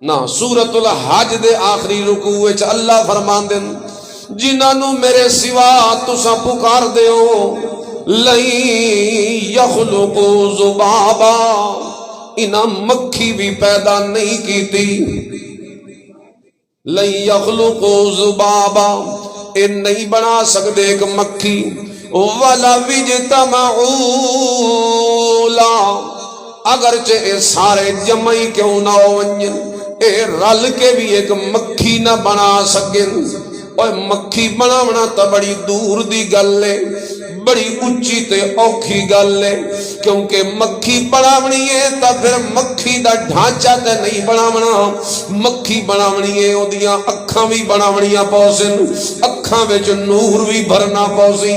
نہ سورۃ الحج دے آخری رکوع وچ اللہ فرماندے جنہاں نو میرے سوا تساں پکار دیو لن یخلقوا ذبابا انہاں مکھی بھی پیدا نہیں کیتی لن یخلقوا ذبابا اے نہیں بنا سکدے ایک مکھی وَلَوِ اجْتَمَعُوا لَهُ اگرچہ اے سارے جمعی کیوں نہ ونجن اے رل کے بھی ایک مکھی نہ بنا سکن اور مکھی بناونا تا بڑی دور دی گل ہے بڑی اچھی تے اوکھی گل ہے کیونکہ مکھی بناونی ہے تا پھر مکھی دا ڈھانچہ تے نہیں بناونا مکھی بناونی ہے او دیاں اکھاں بھی بناونیاں پوسن اکھاں وچ نور بھی بھرنا پوسی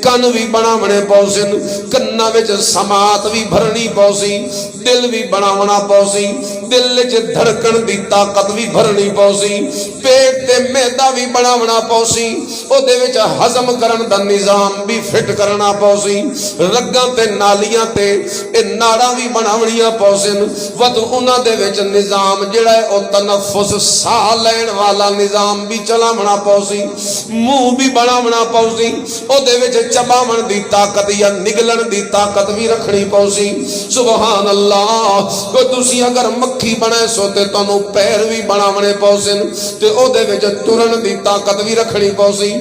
کن بھی بناونے پوسن کناں وچ سماعت بھی بھرنی پوسی دل بھی بناونا پوسی دل وچ دھڑکن دی طاقت بھی بھرنی پوسی پیٹ تے معدہ بھی بناونا پوسی او دے وچ ہضم کرن دا نظام بھی فٹ کرنا پوسی رگاں تے نالیاں تے اے ناڑاں بھی بناونیاں پوسن ود انہاں دے وچ نظام جڑا ہے او تنفس ساہ لین والا نظام بھی چلاونا پوسی منہ بھی بناونا پوسی او دے وچ چباون دی طاقت یا نگلن دی طاقت بھی رکھنی پوسی سبحان اللہ کوئی تسی اگر مکھی بنے سو تے تانوں پیر بھی بناونے پوسن تے او دے وچ ترن دی طاقت بھی رکھنی پوسی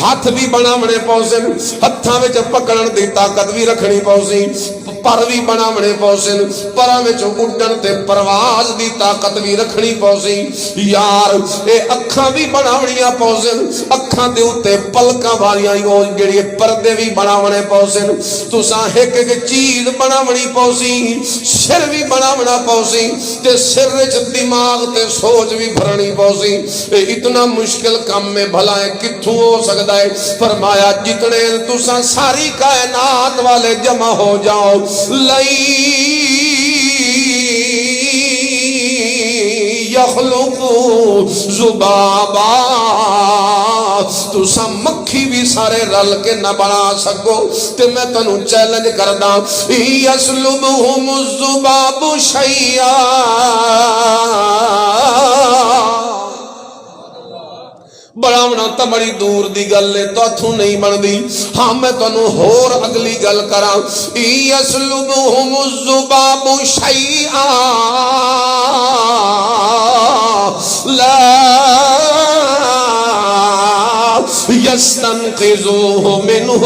ہاتھ بھی بناونے پوسن ہتھاں وچ پکڑن دی طاقت بھی رکھنی پوسی پر بھی بناونے پوسن پراں وچ اڈن تے پرواز دی طاقت بھی رکھنی پوسی یار اے اکھاں بھی بناونیاں پوسن اکھاں دے اوتے پلکاں والیاں او جڑی پردے بھی بناونے پوسن تساں ایک ایک چیز بناونی پوسی سر بھی بناونا پوسی تے سر وچ دماغ تے سوچ بھی بھرنی پوسی اے اتنا مشکل کام میں بھلا ہے کتھوں ہو سکدا ہے فرمایا جتنے تساں ساری کائنات والے جمع ہو جاؤ یخلقوا ذبابا تساں مکھی بھی سارے رل کے نہ بنا سکو تے میں تنوں چیلنج کردا یسلبہم الذباب شیئا بڑھاونا تا بڑی دور دی گل ہے تو اتھوں نہیں بندی ہاں میں تنوں ہور اگلی گل کراں یسلبہم الذباب شیئا لا یستنقذوہ منہ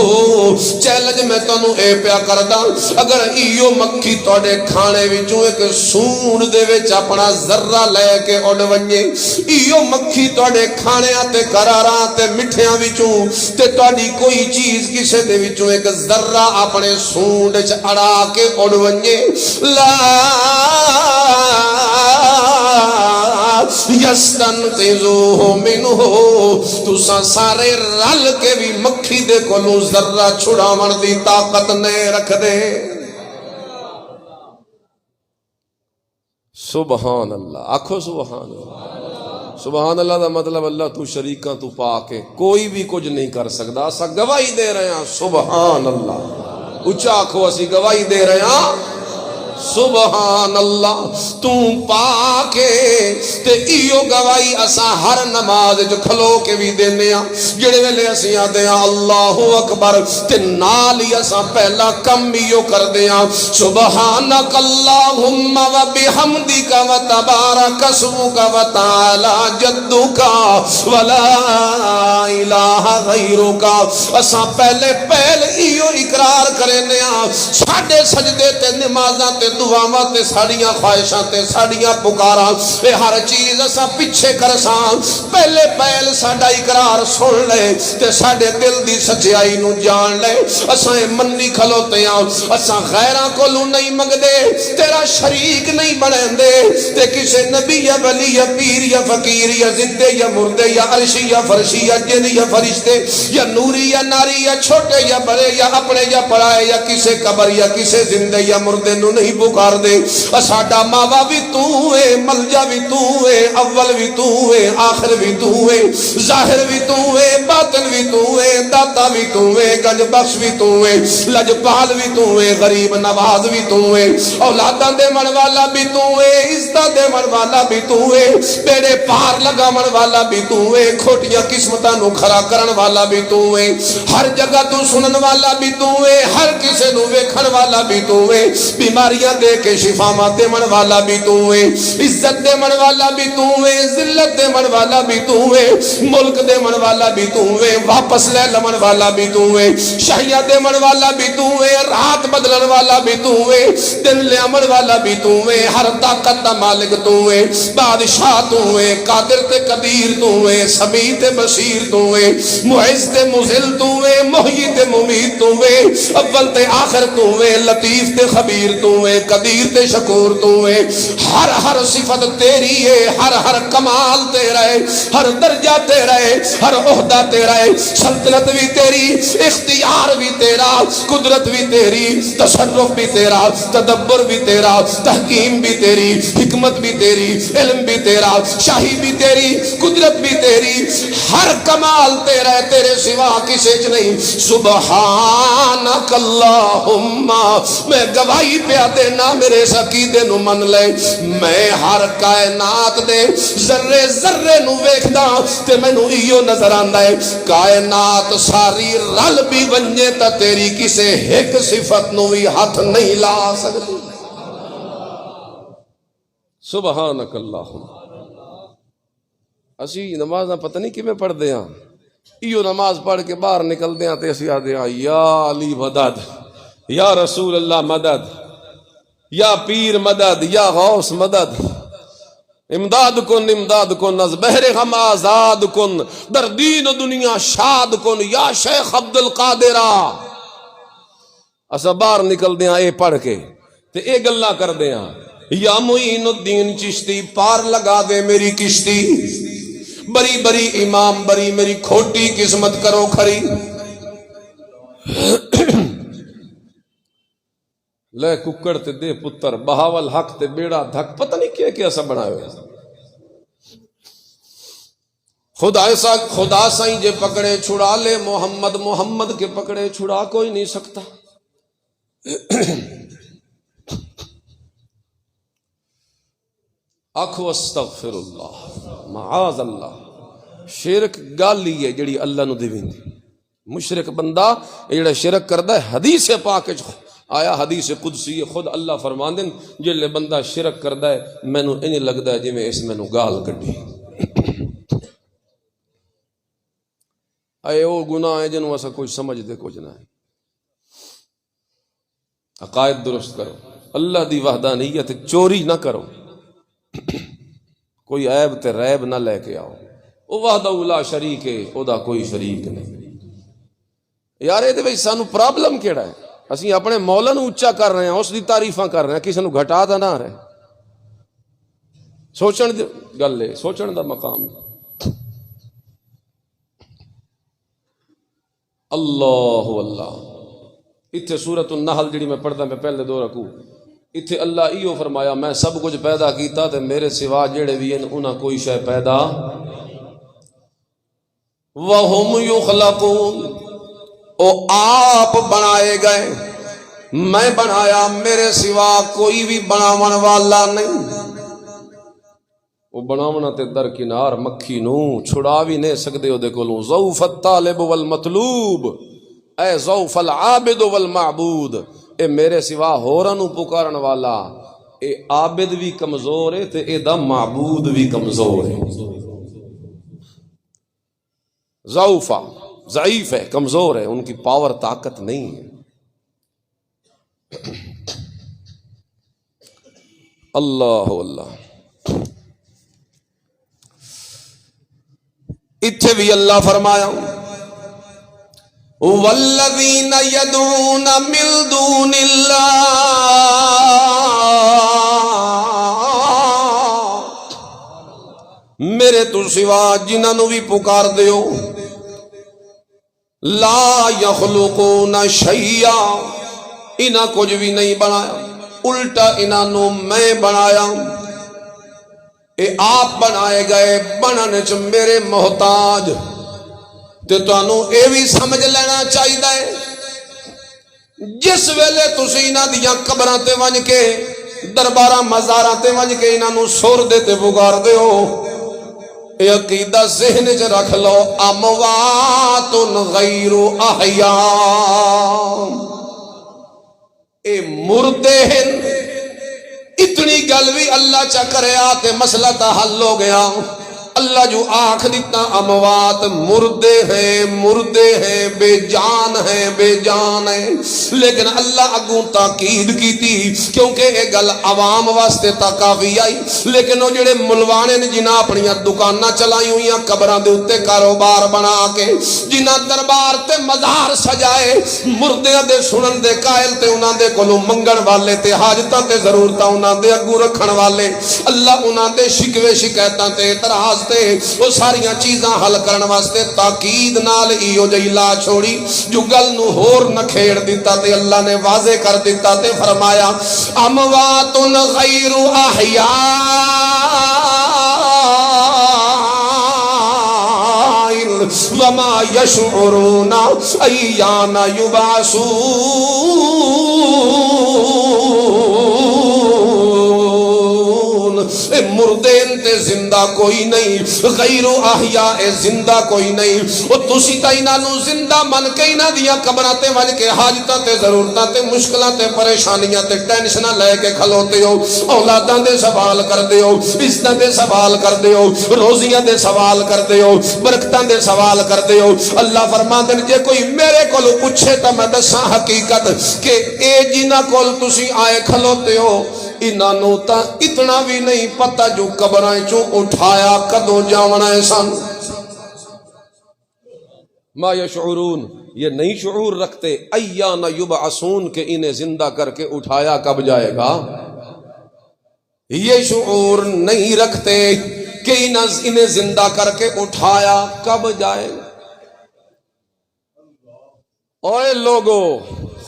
چیلنج میں تنوں اے پیا کردا اگر ایو مکھی توڑے کھانے وچوں ایک سون دے وچ اپنا ذرہ لے کے اڑ ونجے ایو مکھی توڑے کھانے تے کراراں تے مٹھیاں وچوں تے توڑی کوئی چیز کسے دے وچوں ایک ذرہ اپنے سونڈ وچ اڑا کے اڑ ونجے لا یستنقذوہ منہ تساں سارے رل کے بھی مکھی دے کولوں ذرہ چھڑاون دی طاقت نہیں رکھ دے سبحان اللہ آکھو سبحان اللہ سبحان اللہ دا مطلب اللہ تو شریکاں تو پاک ہے کوئی بھی کچھ نہیں کر سکدا اسا گواہی دے رہے ہیں سبحان اللہ اچھا آکھو اسی گواہی دے رہے ہیں سبحان اللہ تو پاک ہے تے ایو گواہی اسا ہر نماز جو کھلو کے بھی دینے ہیں جڑے ویلے اسی آدھے ہیں اللہ اکبر تے نال ہی اسا پہلا کم ایو کر دے ہیں سبحانک اللہم و بحمدک و تبارک اسمک و تعالی جدک و لا الہ غیرک اسا پہلے ایو اقرار کرنے ہیں ساڑھے سجدے تے نمازاں تے دعاواں تے ساڑیاں خواہشاں تے ساڑیاں پکاراں اے ہر چیز اسا پیچھے کرساں پہلے پہل ساڑا اقرار سن لے تے ساڑے دل دی سچائی نو جان لے اسا منی کھلوتے ہیں اسا غیراں کولوں نہیں منگدے تیرا شریک نہیں بنیندے تے کسے نبی یا ولی یا پیر یا فقیر یا زندے یا مردے یا عرشی یا فرشی یا جن یا فرشتے یا نوری یا ناری یا چھوٹے یا بڑے یا اپنے یا پڑھائے یا کسے قبر یا کسے زندے یا مردے نو نہیں پکار دے ساڈا ماوا بھی تو ہے ملجا بھی تو ہے، اول بھی تو ہے، آخر بھی تو ہے، ظاہر بھی تو ہے، باطن بھی تو ہے، داتا بھی تو ہے، گنج بخش بھی تو ہے، لجپال بھی تو ہے، غریب نواز بھی تو ہے، اولاداں دے من والا بھی تو ہے، عزت دے من والا بھی تو ہے، بیڑے پار لگا من والا بھی تو ہے، کھوٹیاں قسمتاں نو کھڑا کرن والا بھی تو ہے، ہر جگہ تو سنن والا بھی تو ہے، ہر کسے نو ویکھن والا بھی تو ہے، بیماریاں دے کے شفاواں دے من والا بھی تو ہے، عزت دے من والا بھی تو ہے، ذلت دے من والا بھی تو ہے، ملک دے من والا بھی تو ہے، واپس لے لمن والا بھی تو ہے، شہیہ دے من والا بھی تو ہے، رات بدلن والا بھی تو ہے، دن لے امن والا بھی تو ہے، ہر طاقت دا مالک تو ہے، بادشاہ تو ہے، قادر تے قدیر تو ہے، سمیع تے بصیر تو ہے، معز تے مذل تو ہے، محیی تے ممیت تو ہے، اول تے آخر تو ہے، لطیف تے خبیر تو ہے، قدیر تے شکور تو ہے، ہر صفت تیری ہے، ہر کمال تیرا ہے، ہر درجہ تیرا ہے، ہر عہدہ تیرا ہے، سلطنت بھی تیری، اختیار بھی تیرا، قدرت بھی تیری، تصرف بھی تیرا، تدبر بھی تیرا، تحکیم بھی تیری، حکمت بھی تیری، علم بھی تیرا، شاہی بھی تیری، قدرت بھی تیری، ہر کمال تیرا ہے، تیرے سوا کسے چ نہیں۔ سبحانک اللہم، میں گواہی پیا دینا میرے عقیدے نو من لے، میں ہر کائنات دے ذرے ذرے نو ویکھدا تے مینوں ایو نظر آندا ہے، کائنات ساری رل بھی ونجے تا تیری کسے ایک صفت نو بھی ہاتھ نہیں لا سکتی۔ سبحانک اللہم۔ اسی نمازاں پتہ نہیں کیویں پڑھ دے ہاں، ایو نماز پڑھ کے باہر نکل دے ہاں تے اسی آدھے ہاں یا علی مدد، یا رسول اللہ مدد، یا پیر مدد، یا غوث مدد، امداد کن از بحر غم آزاد کن، در دین و دنیا شاد کن یا شیخ عبد القادرہ۔ اسا باہر نکل دے ہاں اے پڑھ کے تے اے گلاں کر دے ہاں، یا معین الدین چشتی پار لگا دے میری کشتی، بری بری امام بری میری کھوٹی قسمت کرو کھری۔ لے ککڑ تے دے پتر، بہاول حق تے بیڑا دھک، پتہ نہیں کیا کیا سب بنائے ہوئے۔ خدا سائیں جے پکڑے چھڑا لے محمد، محمد کے پکڑے چھڑا کوئی نہیں سکتا۔ آکھو استغفر اللہ، معاذ اللہ۔ شرک گالی ہے جڑی اللہ نو دیویندی، مشرک بندہ جڑا شرک کردا ہے، حدیث پاک وچ آیا، حدیث قدسی خود اللہ فرماندے جے بندہ شرک کردا ہے مینوں انج لگدا ہے جویں اس مینوں گال کڈی۔ اے او گناہ ہے جنوں اسا کوئی سمجھ دے کچھ نہ ہے۔ عقائد درست کرو، اللہ دی وحدانیت، چوری نہ کرو، کوئی عیب تے ریب نہ لے کے آؤ، او وحدہ لا شریک ہے، او دا کوئی شریک نہیں۔ یار اے دے وچ سانو پرابلم کیڑا ہے؟ اسی اپنے مولا نو اونچا کر رہے ہیں، اس دی تعریفاں کر رہے ہیں، کسی نو گھٹا تا نہ رہے۔ سوچن دی گل ہے، سوچن دا مقام ہے۔ اللہ اللہ، اتھے سورۃ النحل جڑی میں پڑھدا میں پہلے دو رکوع، اتھے اللہ ایو فرمایا میں سب کچھ پیدا کیتا تے میرے سوا جڑے بھی ہیں انہاں کوئی شے پیدا، وَهُمْ يُخْلَقُونَ، او آپ بنائے گئے، میں بنایا، میرے سوا کوئی بھی بناون والا نہیں۔ وہ بناونا تے درکنار مکھی نو چھڑا بھی نہیں سکدے او دے کولوں۔ ضعف الطالب والمطلوب، اے ضعف العابد والمعبود، اے میرے سوا ہوراں نو پکارن والا، اے عابد بھی کمزور ہے تے اے دا معبود بھی کمزور ہے۔ ضعف ضعیف ہے، کمزور ہے، ان کی پاور طاقت نہیں ہے۔ اللہ اللہ۔ اتھے بھی اللہ فرمایا والذین یدعون من دون اللہ، میرے تو سوا جنہاں نو بھی پکار دیو، لا یخلقون شیئا، انہاں کچھ بھی نہیں بنایا، الٹا انہاں نو میں بنایا۔ اے آپ بنائے گئے بننے چ میرے محتاج تے تانوں اے بھی سمجھ لینا چاہیے جس ویلے تسی انہاں دیاں قبراں تے ونج کے درباراں مزاراں تے ونج کے انہاں نوں سر دے تے پکار دے ہو اے عقیدہ ذہن وچ رکھ لو اموات غیر احیاء اے مردے ہیں اتنی گل بھی اللہ چا کریا تے مسئلہ تا حل ہو گیا اللہ جو آنکھ دیتا اموات مردے ہیں بے جان ہیں لیکن اللہ اگوں تاکید کی تھی کیونکہ یہ گل عوام واسطے تا کافی آئی لیکن وہ جڑے ملوانے نے جنہ اپنی دکاناں چلائی ہوئی قبراں دے اوتے کاروبار بنا کے جنہ دربار تے مزار سجائے مردیاں دے سنن دے قائل تے انہاں دے کولوں منگن والے تے حاجتاں تے ضرورتاں انہاں دے اگوں رکھن والے اللہ انہاں دے شکوے شکایتاں تے اعتراض وہ ساریاں چیزاں حل کرن واسطے تاکید نال ایو جئی لا چھوڑی جو گل نو ہور نہ کھیڑ دیتا تے اللہ نے واضح کر دیتا تے فرمایا اموات غیر احیاء وما یشعرون ایان یبعثون مردے تے زندہ کوئی نہیں غیر احیاء زندہ کوئی نہیں او تسی تا انہاں نوں زندہ من کے انہاں دیاں قبراں تے وج کے حاجتاں تے ضرورتاں تے مشکلاں تے پریشانیاں تے ٹینشناں لے کے کھلوتے ہو اولاداں دے سوال کردے ہو عزتاں دے سوال کردے ہو روزیاں دے سوال کردے ہو برکتاں دے سوال کردے ہو اللہ فرماندے نے جے کوئی میرے کول پوچھے تا میں دساں حقیقت کہ اے جنہاں کول تسی آئے کھلوتے ہو انہاں نوں تا اتنا بھی نہیں پتہ جو قبراں چوں اٹھایا کدوں جاونا ہے سن ما یشعرون یہ نہیں شعور رکھتے ایان یبعثون کہ انہیں زندہ کر کے اٹھایا کب جائے گا یہ شعور نہیں رکھتے کہ انہیں زندہ کر کے اٹھایا کب جائے گا اوے لوگو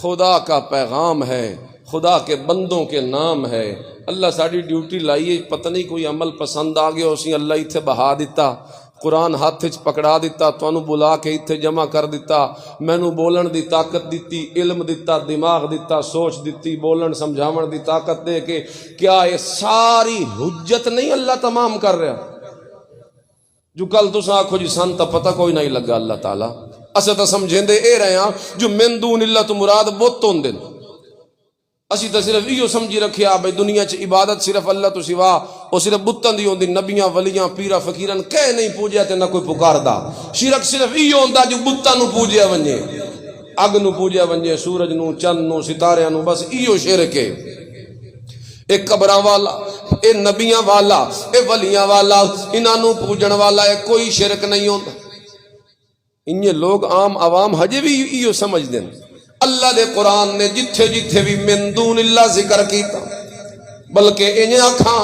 خدا کا پیغام ہے خدا کے بندوں کے نام ہے اللہ ساڑی ڈیوٹی لائیے پتہ نہیں کوئی عمل پسند آگیا اسی اللہ اتھے بہا دیتا قرآن ہاتھ پکڑا دیتا تو انہوں بلا کے اتھے جمع کر دیتا میں نو بولن دی طاقت دیتی علم دیتا دماغ دیتا سوچ دیتی بولن سمجھاون دی طاقت دے کے کیا یہ ساری حجت نہیں اللہ تمام کر رہا جو کل تو سا آنکھو جی سن تا پتہ کوئی نہیں لگا اللہ تعالیٰ اسے تا سمجھیں دے اے رہے ہیں جو من دون اللہ تو مراد بوتون دن اسی تا صرف ایو سمجھی رکھیا بھئی دنیا چ عبادت صرف اللہ تو سوا اور صرف بتن دی ہوندی نبیاں ولیاں پیرا فقیرن کہے نہیں پوجیا تے نہ کوئی پکاردا شرک صرف ایو ہوندا جو بتاں نو پوجیا ونجے اگ نو پوجیا ونجے سورج نو چند نو ستاریاں نو بس ایو شرک ہے ایک قبراں والا اے نبیاں والا اے ولیاں والا انہاں نو پوجن والا اے کوئی شرک نہیں ہوندا انہے لوگ عام عوام ہجے بھی ایو سمجھ دیں اللہ دے قرآن نے جتھے جتھے بھی من دون اللہ ذکر کیتا بلکہ انہیں آکھاں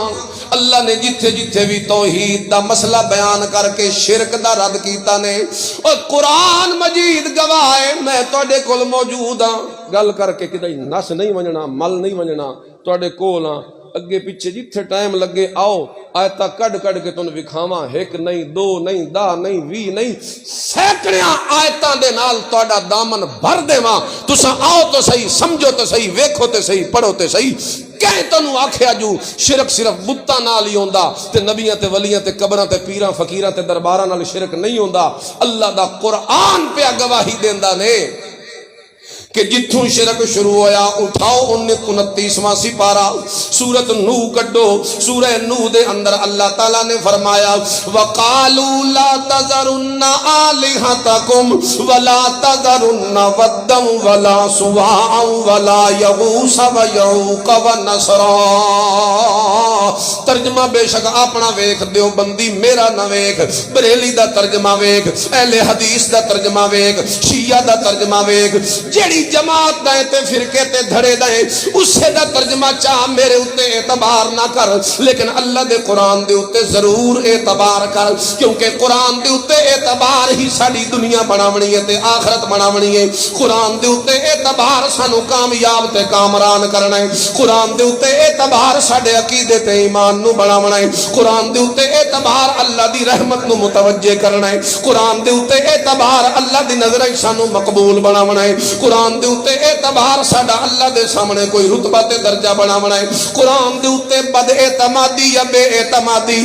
اللہ نے جتھے جتھے بھی توحید دا مسئلہ بیان کر کے شرک دا رد کیتا نے اور قرآن مجید گواہ میں توڑے کول موجود ہاں گل کر کے کدھائی نس نہیں ونجنا مل نہیں ونجنا توڑے کول ہاں اگے پیچھے جتھے ٹائم لگے آؤ آیتا کڑ کڑ کے تن وکھاواں ایک نہیں دو نہیں دا نہیں وی نہیں سینکڑیاں آیتاں دے نال تہاڈا دامن بھر دیواں تساں آؤ تو صحیح سمجھو تو صحیح ویکھو تے صحیح پڑھو تے صحیح کہیں تنوں آکھیا جو شرک صرف بتاں نال ہی ہوندا تے نبیاں تے ولیاں تے قبراں تے پیراں فقیراں تے درباراں نال شرک نہیں ہوندا اللہ دا قرآن پہ گواہی دیندا نے کہ جتھوں شرک شروع ہویا اٹھاؤ 29واں سپارہ سورۃ نوح کڈو سورہ نوح دے اندر اللہ تعالیٰ نے فرمایا وَقَالُوا لَا تَذَرُنَّ آلِهَتَكُمْ وَلَا تَذَرُنَّ وَدًّا وَلَا سُوَاعًا وَلَا يَغُوثَ وَيَعُوقَ وَنَسْرًا ترجمہ بے شک اپنا ویکھ دیو بندی میرا نہ ویکھ بریلی دا ترجمہ ویکھ اہل حدیث دا ترجمہ ویکھ شیعہ دا ترجمہ ویکھ جیڑی کیڑی جماعت دے تے فرقے تے دھڑے دے اسے دا ترجمہ چاہ میرے اتے اعتبار نہ کر، لیکن اللہ دے قرآن دے اتے ضرور اعتبار کر، کیونکہ قرآن دے اتے اعتبار ہی ساری دنیا بناونی ہے تے آخرت بناونی ہے۔ قرآن دے اتے اعتبار سانو کامیاب تے کامران کرنا ہے، قرآن دے اتے اعتبار ساڈے عقیدے تے ایمان نو بناونا ہے، قرآن دے اتے اعتبار اللہ دی رحمت نو متوجہ کرنا ہے، قرآن دے اتے اعتبار اللہ دی نظر سانو مقبول بناونا ہے، قرآن دے اتے اعتبار ساڈا اللہ دے سامنے کوئی رتبہ تے درجہ بناونا ہے۔ قرآن دے اتے بد اعتمادی یا بے اعتمادی،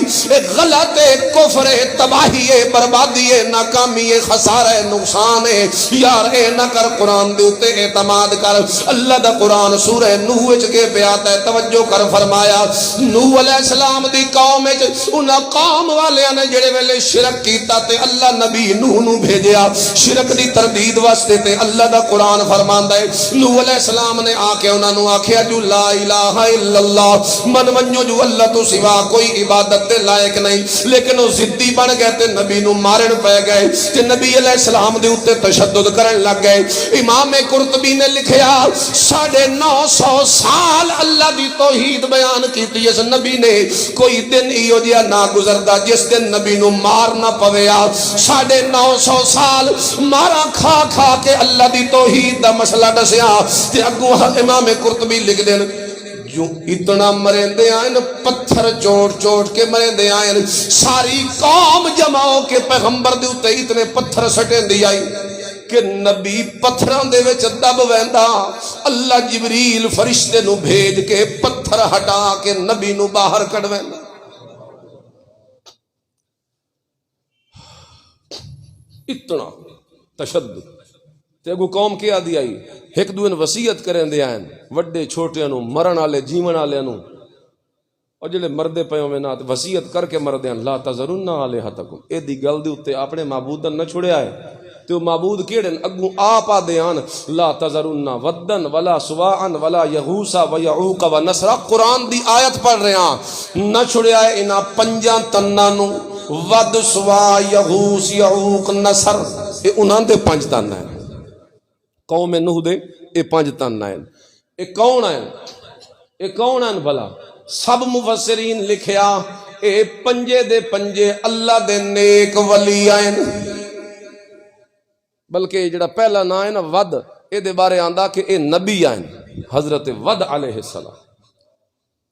غلط کفر تباہی بربادی ناکامی خسارہ نقصان ہے، یار اے نہ کر، قرآن دے اتے اعتماد کر۔ اللہ دا قرآن سورہ نوح وچ کے بیات ہے، توجہ کر، فرمایا نوح علیہ السلام دی قوم وچ انہاں قوم والیاں نے جڑے ویلے شرک کیتا تے اللہ نبی نوح نو بھیجیا شرک دی تردید واسطے، تے اللہ دا قرآن فرماندا ہے نوح علیہ السلام نے آ کے انہاں نو آکھیا جو لا الہ الا اللہ، من منجو جو اللہ تو سوا کوئی عبادت دے لائق نہیں، لیکن وہ ضدی بن گئے تے نبی نو مارن پے گئے تے نبی علیہ السلام دے اوتے تشدد کرن لگ گئے۔ امام قرطبی نے لکھیا 950 سال اللہ دی توحید بیان کیتی اس نبی نے، کوئی دن ایو جیا نہ گزردا جس دن نبی نو مار نہ پویا۔ 950 سال مارا کھا کھا کے اللہ دی توحید دا مسئلہ دسیا تے اگوں امام قرطبی لکھ دین جو اتنا مرندے آئین، پتھر چوٹ چوٹ کے مرندے آئین، ساری قوم جمع ہو کے پیغمبر دے اتے اتنے پتھر سٹیں دی آئی کہ نبی پتھران دے وچ دب ویندا، اللہ جبریل فرشتے نو بھیج کے پتھر ہٹا کے نبی نو باہر کڑ ویندا۔ اتنا تشدد تے اگو قوم کیا دی آئی، ایک دوئے وصیت کریں دے آئیں، وڈے چھوٹے نو، مرن آلے جیون آلے نو، اور جلے مردے پیوں میں نہ وصیت کر کے مردے ہیں لا تذرن آلہتکم، اے دی گل دی اتے اپنے معبودن نہ چھوڑے آئے تو معبود کیڑن اگو آپا دیان لا تذرن ودن ولا سواعن ولا یغوسا و یعوق و نصرہ، قرآن دی آیت پڑھ رہے ہیں، نہ چھوڑے آئے انہا پنجاں تنانو، ود سوا یغوس یعوق نصر، اے انہاں دے پنج تن ہیں، قوم نوح دے اے پنج تن ہیں۔ اے کون ہیں؟ اے کون ہیں بھلا؟ سب مفسرین لکھیا اے پنجے دے پنجے اللہ دے نیک ولی آئیں، بلکہ جڑا پہلا نا ہے نا ود، اے دے بارے آندہ کہ اے نبی آئیں، حضرت ود علیہ السلام،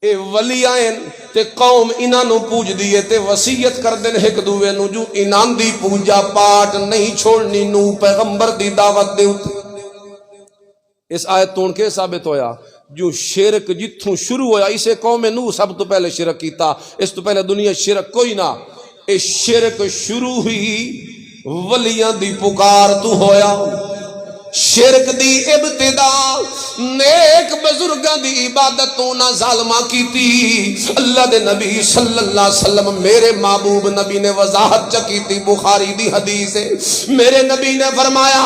اے ولی آئیں تے قوم انہاں نو پوج دیئے تے وصیت کر دن ایک دوے نو جو انہاں دی پوجا پاٹ نہیں چھوڑنی، نو پیغمبر دی دعوت دے ہوتے۔ اس آیت تون کے ثابت ہویا جو شرک جتھوں شروع ہویا اسے قوم نو سب تو پہلے شرک کیتا، اس تو پہلے دنیا شرک کوئی نہ، اے شرک شروع ہوئی ولیاں دی پکار تو ہویا، شرک دی ابتدا نیک بزرگاں دی عبادت تو نہ ظالمہ کیتی۔ اللہ دے نبی صلی اللہ علیہ وسلم میرے محبوب نبی نے وضاحت چکی تھی، بخاری دی حدیث ہے، میرے نبی نے فرمایا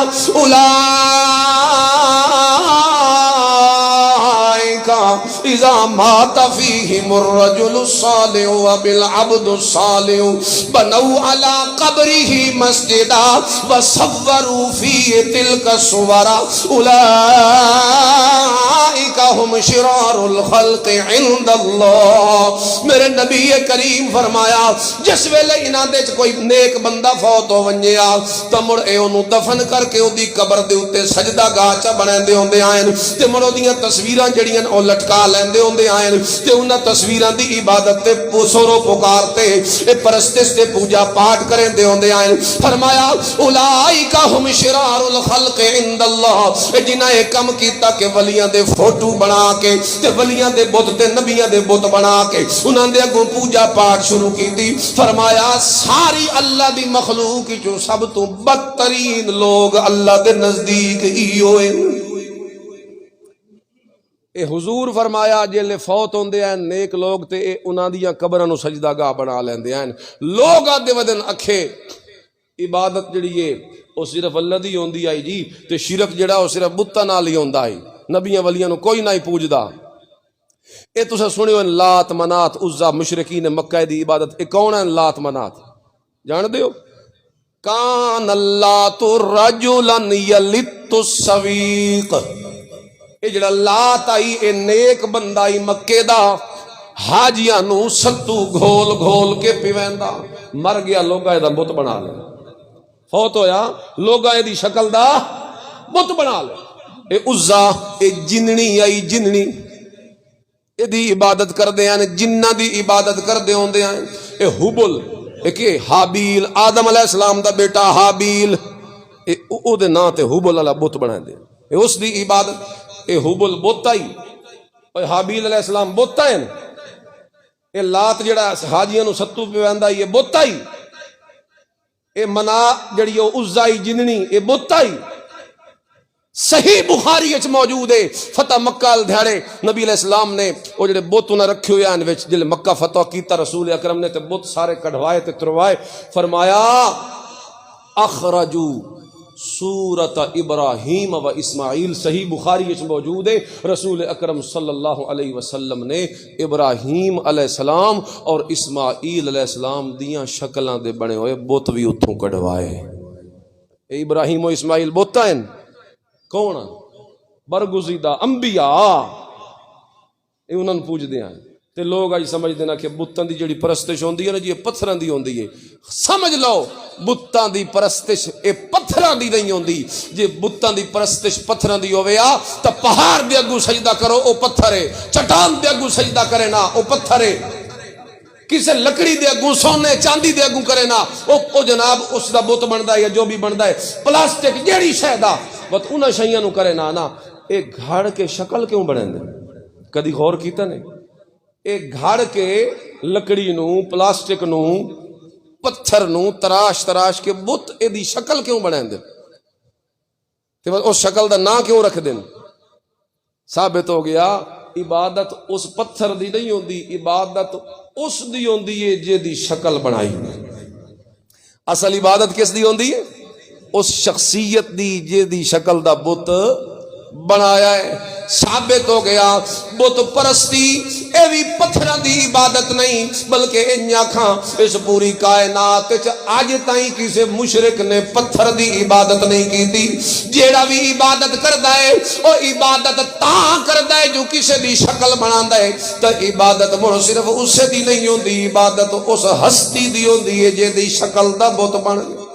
اذا مات فیہم الرجل الصالح وبالعبد الصالح بنوا على قبره مسجدا وصوروا فيه تلك الصور اولئک هم شرار الخلق عند اللہ۔ میرے نبی کریم فرمایا جس ویلے انہاں دے کوئی نیک بندہ فوت ہو ونجیا تے مڑ اے اونوں دفن کر کے اودی قبر دے اوتے سجدہ گاہ چا بناندے ہوندے آئیں تے مڑ اودیاں تصویراں جڑیاں او لٹکا لیندے ہوندے آئیں تے انہاں تصویراں دی عبادت تے سورو پکار تے اے پرستش تے پوجا پاٹ کریندے ہوندے آئیں۔ فرمایا اولئک هم شرار الخلق عند اللہ، جنہاں اے کم کیتا کہ ولیاں دے فوٹو بنا کے تے ولیاں دے بت تے نبیاں دے بت بنا کے انہاں دے اگوں پوجا پاٹ شروع کیتی۔ فرمایا ساری اللہ دی مخلوق جو سب تو بدترین لوگ اللہ دے نزدیک ہی ہوئے۔ اے حضور فرمایا جیلے فوت ہوندے ہیں نیک لوگ تے اے انہاں دیاں قبراں نو سجدہ گاہ بنا لیندے ہیں، لوگ آدھے ودن اکھے عبادت جڑی ہے او صرف اللہ دی ہوندی آئی جی تے شرک جڑا او صرف بتاں نال ہی ہوندا ہے، نبیاں ولیاں نو کوئی نہ پوجدا۔ اے تساں سنیو لات منات عزا مشرکین مکہ دی عبادت، اے کون ہیں لات منات جان دیو؟ کان اللات رجلا یلت السویق، یہ جڑا لات آئی اے نیک بندہ آئی مکے دا، حاجیاں نو ستو گھول گھول کے پیویندا، مر گیا لوگا اے دا بت بنا لے، فوت ہویا لوگا اے دی شکل دا بت بنا لے۔ اے عزا اے جننی آئی جننی، اے دی عبادت کر دے ہیں، جنہ دی عبادت کر دے ہوندے ہیں۔ اے حبل اے کہ حابیل آدم علیہ السلام دا بیٹا حابیل، اے او دے نا تے حبل علیہ بت بنا دے، اے اس دی عبادت۔ اے حبل بت آئی، اے حابیل علیہ السلام بت آئے، اے لات جڑا حاجیاں نو ستو پیویندا یہ بت آئی، اے منا جڑی او عزائی جننی اے بت آئی۔ صحیح بخاری اچ موجود ہے، فتح مکہ دھیاڑے نبی علیہ السلام نے او جڑے بت انہاں رکھے ہوئے ہیں وچ جل مکہ فتح کیتا رسول اکرم نے تے بت سارے کڈوائے تے تروائے، فرمایا اخرجو سورت ابراہیم و اسماعیل، صحیح بخاری اچ موجود ہے، رسول اکرم صلی اللہ علیہ وسلم نے ابراہیم علیہ السلام اور اسماعیل علیہ السلام دیاں شکلاں دے بنے ہوئے بت بھی اتھوں کڈوائے۔ اے ابراہیم و اسماعیل بت ہیں کون؟ برگزیدہ انبیاء، اے انہاں نوں پوجدے ہیں تے لوگ اج سمجھ دینا کہ بتاں دی جڑی پرستش ہوندی ہے نا جی پتھراں دی ہوندی ہے، سمجھ لو بتاں دی پرستش اے پتھراں دی نہیں ہوندی۔ جے بتاں دی پرستش پتھراں دی ہوے آ تے پہاڑ دے اگوں سجدہ کرو او پتھر ہے، چٹان دے اگوں سجدہ کرے نا او پتھر ہے، کسے لکڑی دے اگوں سونے چاندی دے اگوں کرے نا او جناب اس دا بت بندا ہے یا جو بھی بندا ہے، پلاسٹک جیڑی شے دا بت انہاں شیاں نو کرے نا نا۔ اے گھڑ کے شکل کیوں بنیندے؟ کدی غور کیتا نہیں؟ اے گھڑ کے لکڑی نو پلاسٹک نو پتھر نو تراش تراش کے بت اے دی شکل کیوں بنیندے تے اس شکل دا نا کیوں رکھ دین؟ ثابت ہو گیا عبادت اس پتھر دی نہیں ہوندی، عبادت اس دی ہوندی ہے جے دی شکل بنائی۔ اصل عبادت کس دی ہوندی ہے؟ اس شخصیت دی جے دی شکل دا بت بنایا ہے۔ ثابت ہو گیا بت پرستی اے بھی پتھراں دی عبادت نہیں بلکہ انہاں کھاں اس پوری کائنات وچ اج تائیں کسے مشرک نے پتھر دی عبادت نہیں کیتی۔ جیڑا بھی عبادت کردا ہے او عبادت تاں کردا ہے جو کسے دی شکل بناندا ہے، تے عبادت مڑ صرف اسے دی نہیں ہوندی، عبادت اس ہستی دی ہوندی ہے جے دی شکل دا بت بن گیا۔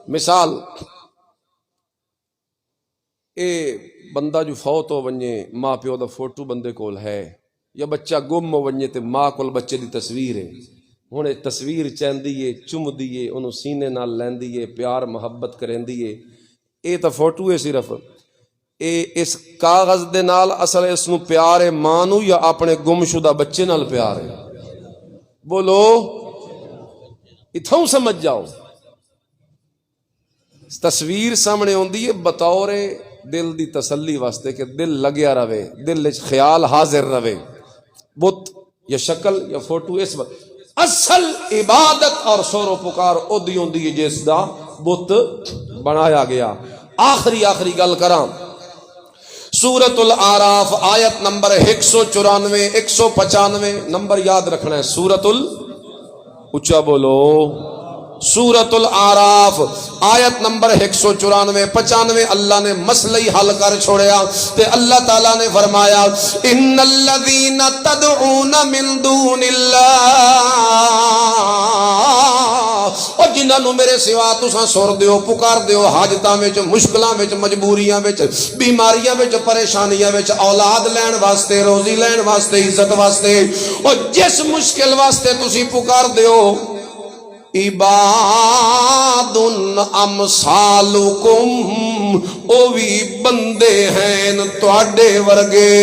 مثال اے بندہ جو فوت ہو ونجے ماں پیو دا فوٹو بندے کول ہے، یا بچہ گم ہو ونجے تے ماں کول بچے دی تصویر ہے، ہن اے تصویر چیندی ہے، چمدی ہے، انہوں سینے نال لیندی ہے، پیار محبت کریندی ہے، اے تا فوٹو ہے صرف، اے اس کاغذ دے نال اصل اس نو پیار ہے ماں نو یا اپنے گم شدہ بچے نال پیار ہے؟ بولو اتھوں سمجھ جاؤ۔ تصویر سامنے ہوندی ہے بطور دل دی تسلی واسطے کہ دل لگیا رہے، دل وچ خیال حاضر رہے، بت یا شکل یا فوٹو اس وقت اصل عبادت اور سور و پکار او دی ہوندی ہے جس دا بت بنایا گیا۔ آخری گل کراں، سورۃ الاعراف آیت نمبر 194 195 نمبر یاد رکھنا ہے، سورۃ اونچا بولو، سورۃ الاعراف آیت نمبر 194 95 اللہ نے مسئلہ حل کر چھوڑیا تے اللہ تعالیٰ نے فرمایا ان الذین تدعون من دون اللہ، اور جنہاں نو میرے سوا تساں سر دیو پکار دیو حاجتاں وچ مشکلاں وچ مجبوریاں وچ بیماریاں وچ پریشانیاں وچ اولاد لین واسطے روزی لین واسطے عزت واسطے اور جس مشکل واسطے تسی پکار دیو عباد امثالکم، او بھی بندے ہیں تواڈے ورگے۔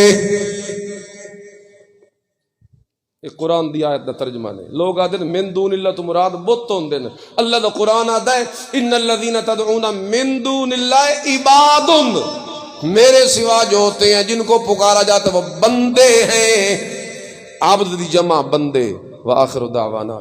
یہ قرآن دی آیت دا ترجمہ نے، لوگ آدھے من دون اللہ تو مراد بت ہوندے نے، اللہ دا قرآن آدھا ہے ان الذین تدعون من دون اللہ عباد، میرے سوا جو ہوتے ہیں جن کو پکارا جاتا ہے وہ بندے ہیں، عبد دی جمع بندے۔ وآخر دعوانا